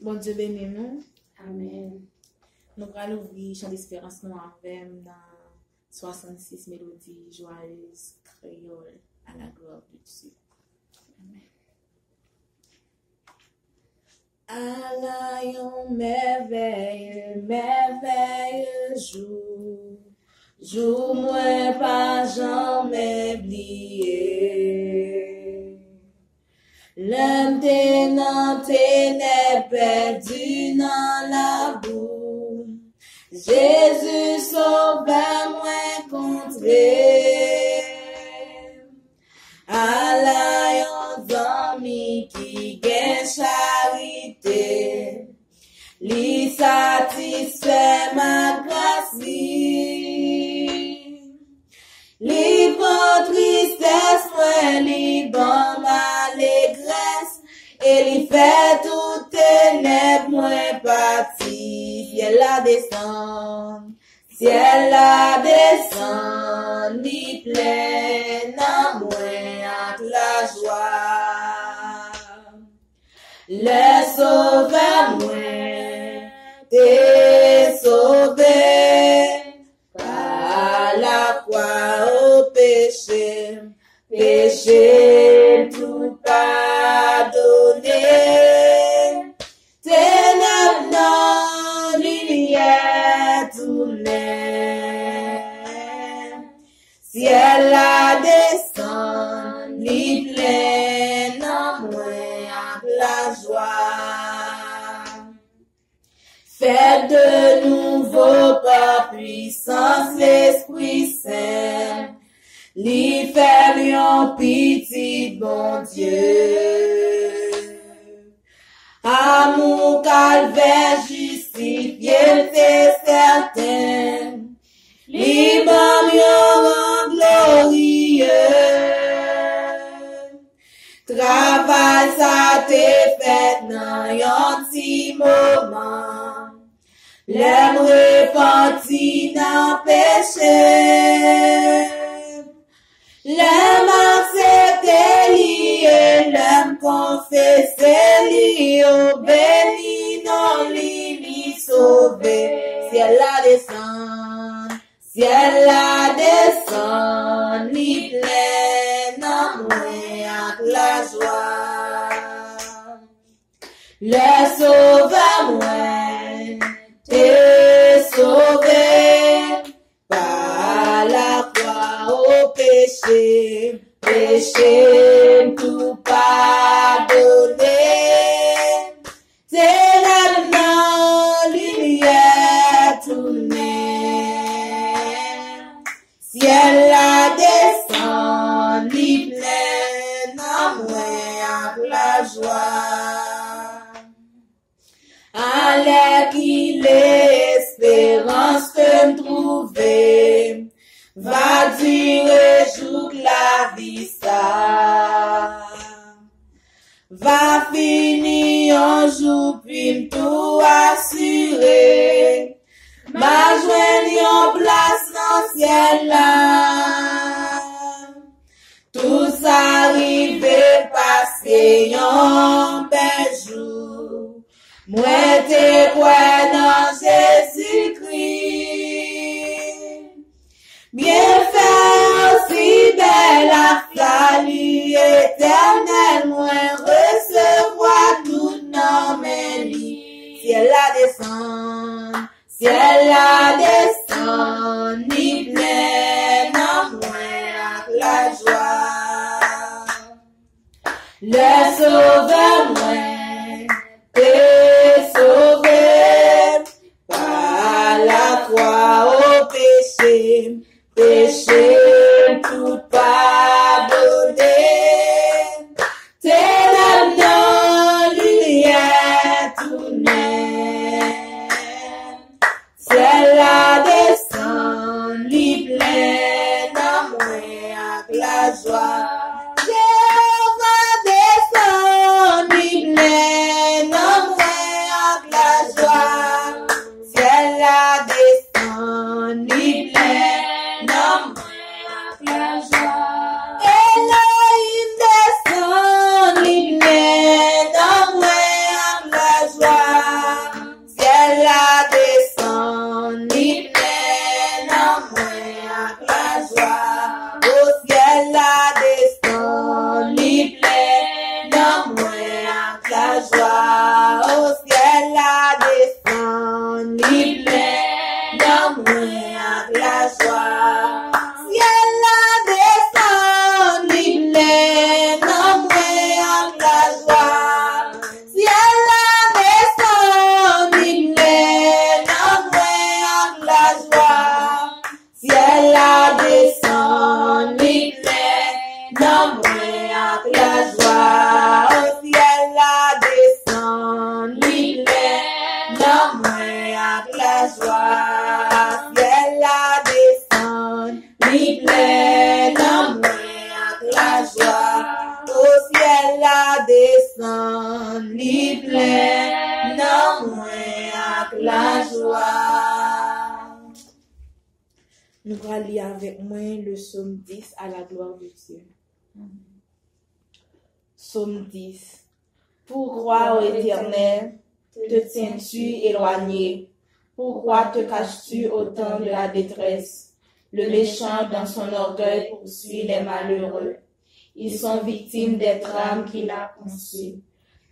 Bon Dieu béni nous. Amen. Nous allons ouvrir chant d'espérance nous avec dans 66 mélodies joyeuses créoles à la gloire de Dieu. Amen. À la merveilleux jour, jour moins pas jamais oublié. L'homme ténant ténèbres perdu dans la boue, Jésus sauveur moins contré. À la ami qui gagne charité, li satisfait ma grâce li prend tristesse moi li bon allégresse et li fait tout ténèbres moins parti. Ciel la descend li plein en moi avec la joie. Le sauveur moi t'es sauvé par la croix au péché tout pardonné. Ténèbres dans lumière tournée, ciel la descend li plein en moi avec la joie. Faites de nouveau par puissance l'Esprit Saint, li fait lion petit bon Dieu. Amour calvaire justifié c'est certain, li bon lion glorieux. Travail ça t'est fait dans yon petit moment, l'homme repenti dans péché, l'homme accepté lié, l'homme confessé li béni non li sauvé. Ciel la descend li plein en moi avec la joie. Le sauveur moi t'es sauvé par la croix au péché tout pardonné. Ténèbres dans lumière tournée, ciel la descend li plein en moi avec la joie. Allez qu'il l'espérance que me trouver, va durer toute la vie ça, va finir un jour puis tout assurer, ma joindre en place dans ciel là. Tout ça arrivé passer un bel jour, moi t'es quoi dans Jésus-Christ. Bien fait aussi belle la flalie éternelle, moi recevoir tout dans mes lits. Ciel la descend, ni plein en moi avec la joie. Le sauveur moi t'es sauvé par la croix au péché tout pardonné. Ténèbres dans lumière tournée, ciel la descend li plein en moi avec la joie. Jéhovah descend li plein en moi descend, li plein dans moi avec la joie. Nous allons lire avec moi le psaume 10 à la gloire de Dieu. Psaume 10. Pourquoi, ô Éternel, te tiens-tu éloigné? Pourquoi te caches-tu au temps de la détresse? Le méchant dans son orgueil poursuit les malheureux. Ils sont victimes des trames qu'il a conçues.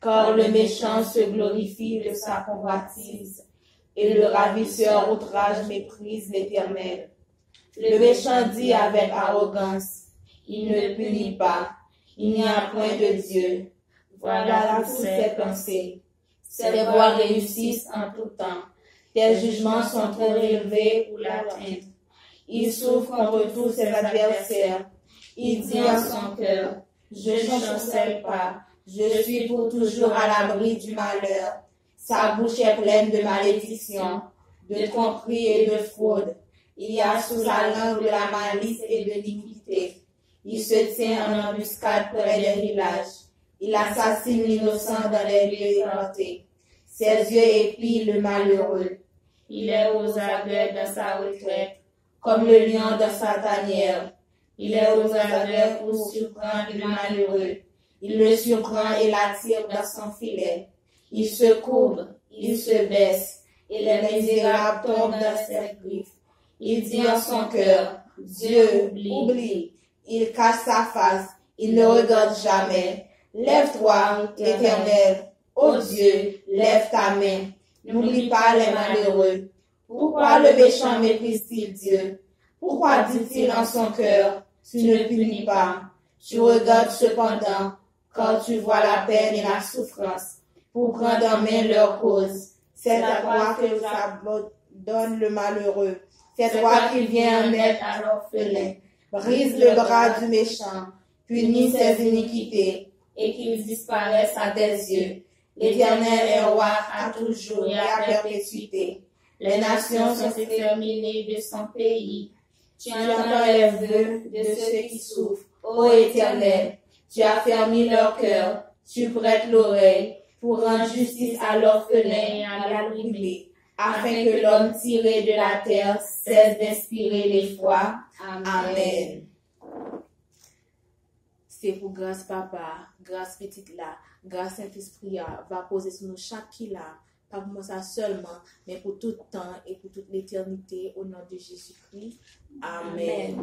Car le méchant se glorifie de sa convoitise, et le ravisseur outrage méprise l'Éternel. Le méchant dit avec arrogance, il ne punit pas, il n'y a point de Dieu. Voilà toutes ses pensées. Ses voies réussissent en tout temps. Tes jugements sont trop élevés pour l'atteindre. Il souffre contre tous ses adversaires. Il dit en son cœur, je ne chancelle pas, je suis pour toujours à l'abri du malheur. Sa bouche est pleine de malédiction, de tromperie et de fraude. Il y a sous la langue de la malice et de l'iniquité. Il se tient en embuscade près des villages. Il assassine l'innocent dans les lieux écartés. Ses yeux épient le malheureux. Il est aux aguets dans sa retraite, comme le lion dans sa tanière. Il est aux aguets pour surprendre le malheureux. Il le surprend et l'attire dans son filet. Il se courbe, il se baisse, et les misérables tombent dans ses griffes. Il dit en son cœur, Dieu, oublie. Il cache sa face, il ne regarde jamais. Lève-toi, Éternel. Ô Dieu, lève ta main. N'oublie pas les malheureux. Pourquoi le méchant méprise-t-il Dieu? Pourquoi dit-il en son cœur, tu ne punis pas? Tu regardes cependant, quand tu vois la peine et la souffrance, pour prendre en main leur cause. C'est à toi que s'abandonne le malheureux. C'est toi qui viens en aide à l'orphelin. Brise le bras du méchant, punis ses iniquités, et qu'ils disparaissent à tes yeux. L'Éternel est roi à toujours et à perpétuité. Les nations sont exterminées de son pays. Tu entends les vœux de ceux qui souffrent. Ô Éternel, tu as fermé leur cœur, tu prêtes l'oreille pour rendre justice à l'orphelin et à l'opprimé, afin que l'homme tiré de la terre cesse d'inspirer l'effroi. Amen. C'est pour grâce papa, grâce petite là, grâce Saint-Esprit va poser sur nous chaque qui là, pas pour moi ça seulement, mais pour tout temps et pour toute l'éternité, au nom de Jésus-Christ. Amen.